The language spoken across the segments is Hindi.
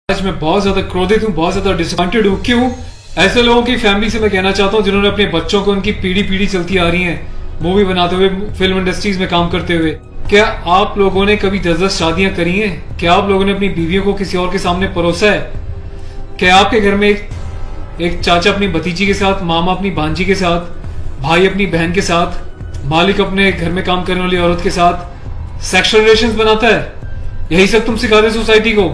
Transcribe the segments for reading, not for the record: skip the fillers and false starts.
आज मैं बहुत ज्यादा क्रोधित हूँ, बहुत ज्यादा डिसअपॉइंटेड हूँ। क्यों? ऐसे लोगों की फैमिली से मैं कहना चाहता हूँ जिन्होंने अपने बच्चों को उनकी पीढ़ी पीढ़ी चलती आ रही है मूवी बनाते हुए, फिल्म इंडस्ट्रीज में काम करते हुए। क्या आप लोगों ने कभी 10-10 शादियां करी हैं? क्या आप लोगों ने अपनी बीवियों को किसी और के सामने परोसा है? क्या आपके घर में एक चाचा अपनी भतीजी के साथ, मामा अपनी भांजी के साथ, भाई अपनी बहन के साथ, मालिक अपने घर में काम करने वाली औरत के साथ सेक्सुअल रिलेशंस बनाता है? यही सब तुम सिखा रहे हो सोसाइटी को?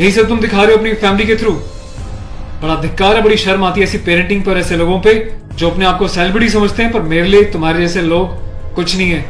यही सब तुम दिखा रहे हो अपनी फैमिली के थ्रू? बड़ा धिक्कार है, बड़ी शर्म आती है ऐसी पेरेंटिंग पर, ऐसे लोगों पे जो अपने आप को सेलिब्रिटी समझते हैं। पर मेरे लिए तुम्हारे जैसे लोग कुछ नहीं है,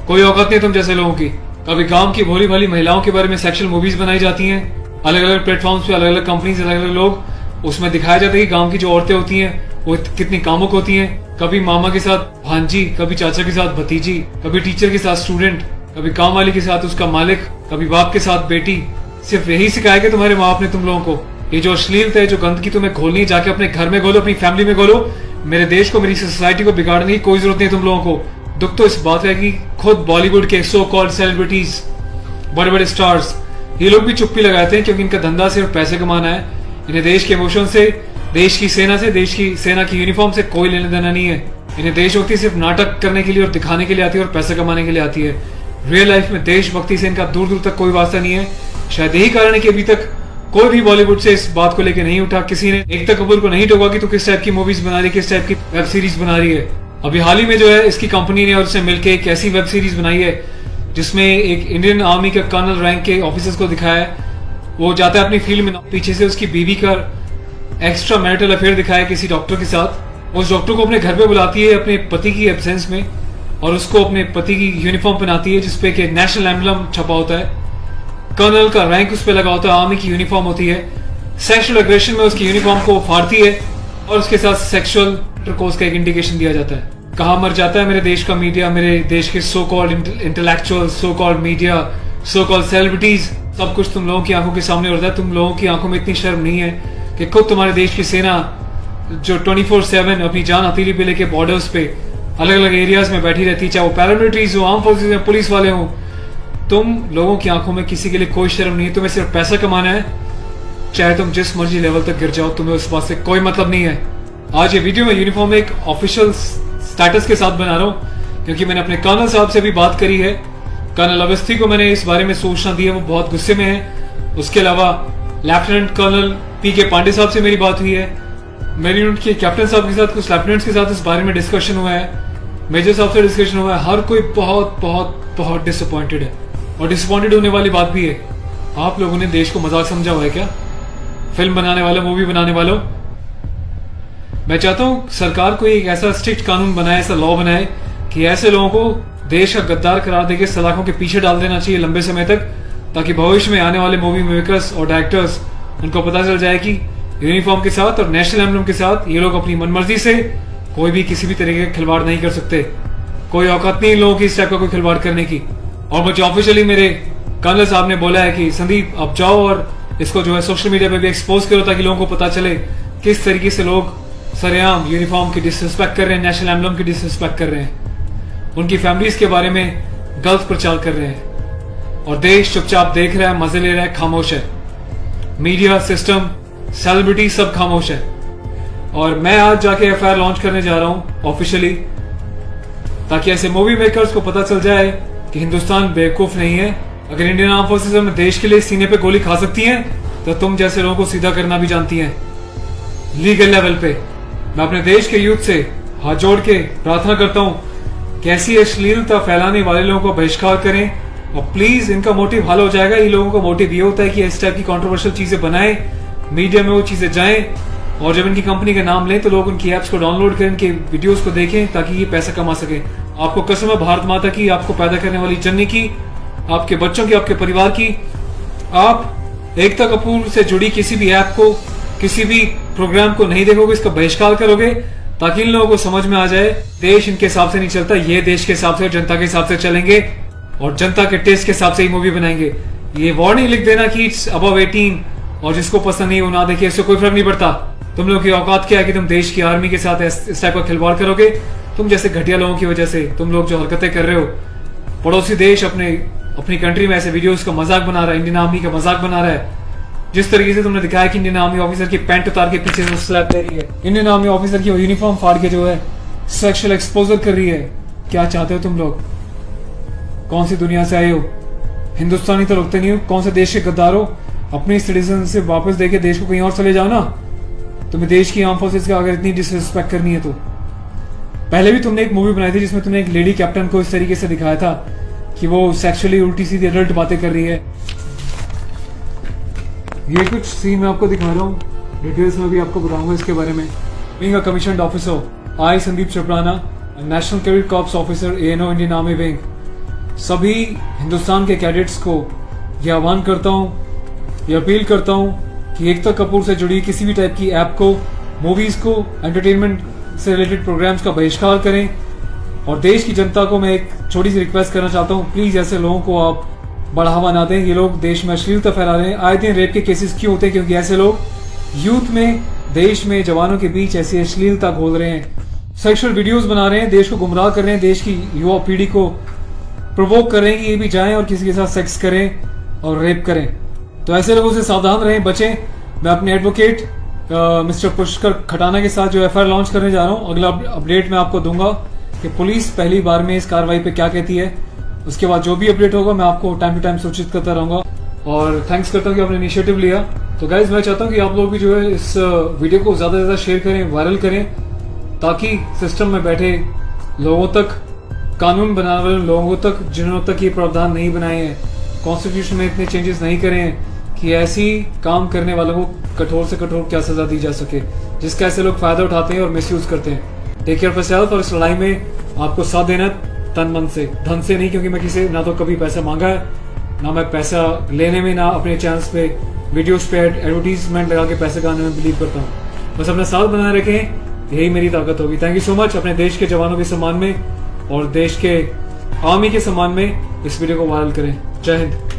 कोई औकात नहीं तुम जैसे लोगों की। कभी गांव की भोली भाली महिलाओं के बारे में सेक्सुअल मूवीज बनाई जाती हैं, अलग अलग प्लेटफॉर्म्स पे, अलग अलग कंपनीज, अलग अलग लोग, उसमें दिखाया जाता है कि गांव की जो औरतें होती हैं वो कितनी कामुक होती हैं। कभी मामा के साथ भांजी, कभी चाचा के साथ भतीजी, कभी टीचर के साथ स्टूडेंट, कभी काम वाली के साथ उसका मालिक, कभी बाप के साथ बेटी। सिर्फ यही सिखाया कि तुम्हारे माँ बाप ने तुम लोगों को? ये जो अश्लीलता है, जो गंदगी तुम्हें खोलनी है, जाके अपने घर में खोलो, अपनी फैमिली में खोलो। मेरे देश को, मेरी सोसाइटी को बिगाड़ने की कोई जरूरत नहीं तुम लोगों को। दुख तो इस बात है कि खुद बॉलीवुड के सो कॉल्ड सेलिब्रिटीज, बड़े बड़े स्टार्स, ये लोग भी चुप्पी लगाते हैं क्योंकि इनका धंधा सिर्फ पैसे कमाना है। इन्हें देश के इमोशन से, देश की सेना से, देश की सेना की यूनिफॉर्म से कोई लेना देना नहीं है। इन्हें देशभक्ति सिर्फ नाटक करने के लिए और दिखाने के लिए आती है और पैसा कमाने के लिए आती है। रियल लाइफ में देशभक्ति से इनका दूर दूर तक कोई वास्ता नहीं है। शायद यही कारण है कि अभी तक कोई भी बॉलीवुड से इस बात को लेकर नहीं उठा, किसी ने एकता कपूर को नहीं टोका कि तू किस टाइप की मूवीज बना रही है, किस टाइप की वेब सीरीज बना रही है। अभी हाल ही में जो है इसकी कंपनी ने और उससे मिलकर एक ऐसी वेब सीरीज बनाई है जिसमें एक इंडियन आर्मी के कर्नल रैंक के ऑफिसर्स को दिखाया है। वो जाता है अपनी फील्ड में, पीछे से उसकी बीवी का एक्स्ट्रा मैरिटल अफेयर दिखाया है किसी डॉक्टर के साथ। उस डॉक्टर को अपने घर पे बुलाती है अपने पति की एब्सेंस में और उसको अपने पति की यूनिफॉर्म पहनाती है जिसपे कि नेशनल एम्बलम छपा होता है, कर्नल का रैंक उस पर लगा होता है, आर्मी की यूनिफॉर्म होती है। सेक्सुअल एग्रेशन में उसकी यूनिफॉर्म को फाड़ती है और उसके साथ सेक्सुअल इंटरकोर्स का एक इंडिकेशन दिया जाता है। कहाँ मर जाता है मेरे देश का मीडिया, मेरे देश के so called intellectual, so called media, so called celebrities. सब कुछ तुम लोगों की आंखों के सामने होता है। तुम लोगों की आंखों में इतनी शर्म नहीं है कि खुद तुम्हारे देश की सेना जो 24/7 अपनी जान हथेली पे लेके बॉर्डर्स पे अलग अलग एरियाज में बैठी रहती है, चाहे वो पैरामिलिट्रीज हो, आर्म फोर्सेज में, पुलिस वाले हो, तुम लोगों की आंखों में किसी के लिए कोई शर्म नहीं है। तुम्हें सिर्फ पैसा कमाना है, चाहे तुम जिस मर्जी लेवल तक गिर जाओ, तुम्हें उस बात से कोई मतलब नहीं है। आज ये वीडियो में यूनिफॉर्म एक ऑफिशियल स्टेटस के साथ बना रहा हूँ क्योंकि मैंने अपने कर्नल साहब से भी बात करी है। कर्नल अवस्थी को मैंने इस बारे में सूचना दी है, वो बहुत गुस्से में है। उसके अलावा लेफ्टिनेंट कर्नल PK पांडे साहब से मेरी बात हुई है। मेरी यूनिट के कैप्टन साहब के साथ, कुछ लेफ्टिनेंट्स के साथ इस बारे में डिस्कशन हुआ है, मेजर साहब से डिस्कशन हुआ है। हर कोई बहुत बहुत बहुत डिसअपॉइंटेड है और डिसअपॉइंटेड होने वाली बात भी है। आप लोगों ने देश को मजाक समझा हुआ है क्या? फिल्म बनाने वालों, मूवी बनाने वालों, मैं चाहता हूं सरकार को एक ऐसा स्ट्रिक्ट कानून बनाए, ऐसा लॉ बनाए कि ऐसे लोगों को देश का गद्दार करार देकर सलाखों के पीछे डाल देना चाहिए लंबे समय तक, ताकि भविष्य में आने वाले मूवी मेकर्स और डायरेक्टर्स उनको पता चल जाए कि यूनिफॉर्म के साथ और नेशनल एम्बलम के साथ ये लोग अपनी मनमर्जी से कोई भी किसी भी तरीके का खिलवाड़ नहीं कर सकते। कोई औकात नहीं इन लोगों की इस टाइप का कोई खिलवाड़ करने की। और मुझे ऑफिशियली मेरे कर्नल साहब ने बोला है कि संदीप अब जाओ और इसको जो है सोशल मीडिया पे भी एक्सपोज करो ताकि लोगों को पता चले किस तरीके से लोग सरेआम यूनिफॉर्म की डिसरिस्पेक्ट कर रहे हैं, नेशनल एम्बलम की डिसरिस्पेक्ट कर रहे हैं, उनकी फैमिलीज के बारे में गलत प्रचार कर रहे हैं और देश चुपचाप देख रहा है, मजे ले रहा है, खामोश है। मीडिया, सिस्टम, सेलिब्रिटी सब खामोश है। और मैं आज जाके FIR लॉन्च करने जा रहा हूं ऑफिशियली, ताकि ऐसे मूवी मेकर्स को पता चल जाए कि हिंदुस्तान बेवकूफ नहीं है। अगर इंडियन आर्म फोर्सेस अपने देश के लिए सीने पे गोली खा सकती हैं तो तुम जैसे लोगों को सीधा करना भी जानती हैं लीगल लेवल पे। मैं अपने देश के यूथ से हाथ जोड़ के प्रार्थना करता हूं कि ऐसी अश्लीलता फैलाने वाले लोगों को बहिष्कार करें और प्लीज, इनका मोटिव हल हो जाएगा। ये लोगों का मोटिव ये होता है कि इस टाइप की कंट्रोवर्शियल चीजें बनाएं, मीडिया में वो चीजें जाएं और जब इनकी कंपनी का नाम लें तो लोग उनकी एप्स को डाउनलोड करें, इनके वीडियोस को देखें ताकि ये पैसा कमा सके। आपको कसम है भारत माता की, आपको पैदा करने वाली जननी की, आपके बच्चों की, आपके परिवार की, आप एकता कपूर से जुड़ी किसी भी ऐप को, किसी भी प्रोग्राम को नहीं देखोगे, इसका बहिष्कार करोगे ताकि इन लोगों को समझ में आ जाए देश इनके हिसाब से नहीं चलता, ये देश के हिसाब से, जनता के हिसाब से चलेंगे और जनता के टेस्ट के हिसाब से ही मूवी बनाएंगे। ये वार्निंग लिख देना कि इट्स अबव 18 और जिसको पसंद नहीं वो ना देखे, इससे कोई फर्क नहीं पड़ता। तुम लोग की औकात क्या है कि तुम देश की आर्मी के साथ इस टाइप का खिलवाड़ करोगे? तुम जैसे घटिया लोगों की वजह से, तुम लोग जो हरकतें कर रहे हो, पड़ोसी देश अपनी कंट्री में ऐसे वीडियोस का मजाक बना रहा है, इंडियन आर्मी का मजाक बना रहा है, जिस तरीके से तुमने दिखाया कि इंडियन आर्मी ऑफिसर की पैंट उतार के पीछे से स्लैप दे रही है, इंडियन आर्मी ऑफिसर की यूनिफॉर्म फाड़ के जो है सेक्सुअल एक्सपोजर कर रही है, क्या चाहते हो तुम लोग? कौन सी दुनिया से आए हो? हिंदुस्तानी तो लगते नहीं हो, कौन से देश के गद्दार हो? अपनी सिटीजन से वापस देके देश को कहीं और चले जाओ ना। तुम्हें देश की आर्म फोर्सेस का अगर इतनी डिसरिस्पेक्ट करनी है तो। पहले भी तुमने एक मूवी बनाई थी जिसमें तुमने एक लेडी कैप्टन को इस तरीके से दिखाया था कि वो सेक्सुअली उल्टी सीधी एडल्ट बातें कर रही है। ये कुछ सीन मैं आपको दिखा रहा हूँ, डिटेल्स में भी आपको बताऊंगा इसके बारे में। Being a commissioned officer, I Sandeep चपराना, national cadet corps officer ANO Indian army wing, सभी हिंदुस्तान के कैडेट्स को ये आह्वान करता हूँ, ये अपील करता हूँ कि एकता कपूर से जुड़ी किसी भी टाइप की ऐप को, मूवीज को, एंटरटेनमेंट से रिलेटेड प्रोग्राम्स का बहिष्कार करें। और देश की जनता को मैं एक छोटी सी रिक्वेस्ट करना चाहता हूँ, प्लीज ऐसे लोगों को आप बढ़ावा ना दें। ये लोग देश में अश्लीलता फैला रहे हैं। आए दिन रेप के केसेस क्यों होते हैं? क्योंकि ऐसे लोग यूथ में, देश में, जवानों के बीच ऐसी अश्लीलता घोल रहे हैं, सेक्सुअल वीडियोस बना रहे हैं, देश को गुमराह कर रहे हैं, देश की युवा पीढ़ी को प्रोवोक कर रहे हैं कि ये भी जाएं और किसी के साथ सेक्स करें और रेप करें। तो ऐसे लोगों से सावधान रहें, बचें। मैं अपने एडवोकेट मिस्टर पुष्कर खटाना के साथ जो FIR लॉन्च करने जा रहा हूँ, अगला अपडेट मैं आपको दूंगा कि पुलिस पहली बार में इस कार्रवाई पे क्या कहती है। उसके बाद जो भी अपडेट होगा मैं आपको टाइम टू टाइम सूचित करता रहूंगा। और थैंक्स करता हूँ कि आपने इनिशिएटिव लिया। तो गाइज मैं चाहता हूँ कि आप लोग भी जो है इस वीडियो को ज्यादा से ज्यादा शेयर करें, वायरल करें, ताकि सिस्टम में बैठे लोगों तक, कानून बनाने वाले लोगों तक, जिन्होंने तक ये प्रावधान नहीं बनाए हैं, कॉन्स्टिट्यूशन में इतने चेंजेस नहीं करे हैं कि ऐसी काम करने वालों को कठोर से कठोर क्या सजा दी जा सके, जिसका ऐसे लोग फायदा उठाते हैं और मिसयूज करते हैं। Take care of yourself. और इस लड़ाई में आपको साथ देना तन मन से, धन से नहीं, क्योंकि मैं किसी ना तो कभी पैसा मांगा है, ना मैं पैसा लेने में, ना अपने चैनल्स पे वीडियोस पे एडवर्टीजमेंट लगा के पैसे कमाने में बिलीव करता हूँ। बस अपना साथ बनाए रखें, यही मेरी ताकत होगी। Thank you so much. अपने देश के जवानों के सम्मान में और देश के आर्मी के सम्मान में इस वीडियो को वायरल करें। जय हिंद।